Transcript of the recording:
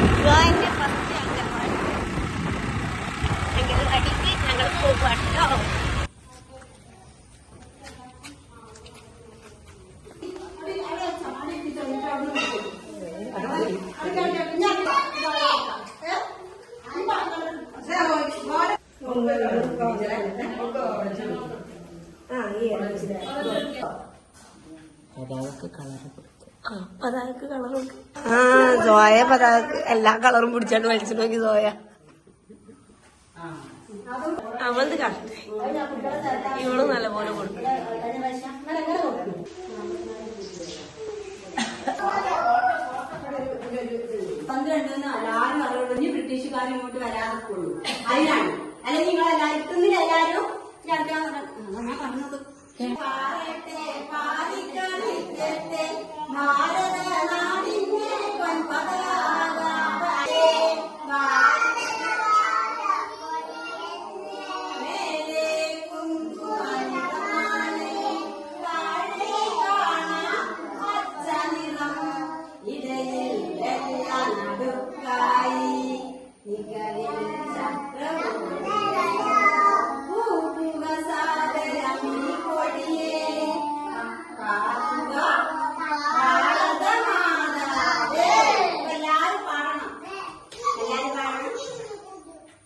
എന്റെ ഫസ്റ്റ് അംഗൻവാടി. അംഗൻവാടിക്ക് ഞങ്ങൾ പോകാട്ടോ. പതാകക്ക് colour soya പതാകക്ക് എല്ലാ കളറും പിടിച്ചാണ്ട് വലിച്ചിട്ട് നോക്കി സോയ അവളത് കറക്റ്റ് ഇവള് നല്ലപോലെ കൊടുക്കും. ബ്രിട്ടീഷുകാരും ഇങ്ങോട്ട് വരാതൊക്കെയുള്ളൂ. അതിനാണ്. അല്ലെങ്കിൽ നിങ്ങളെല്ലാവരും എല്ലാവരും ഞാൻ പറഞ്ഞത് ഭാരത നാടിന്റെ